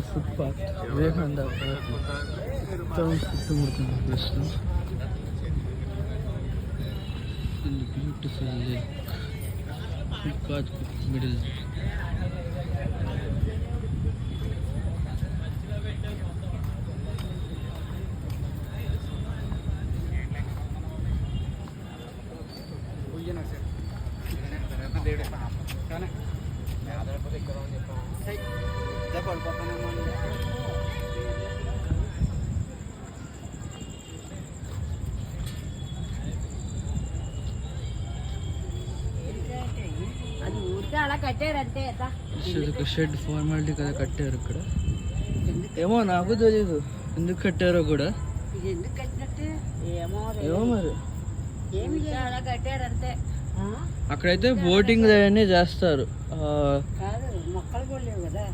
Footpath Vivekananda మొత్తం చుట్టుముడుతుంది ప్రశ్న. Beautiful lake footpath middle. Shed formality కదా కట్టారు ఇక్కడ. ఏమో నాకు తెలీదు ఎందుకు కట్టారో కూడా. ఏమో మరి అక్కడైతే బోటింగ్ అవన్నీ చేస్తారు. మొక్కలు కూడా లేవు కదా.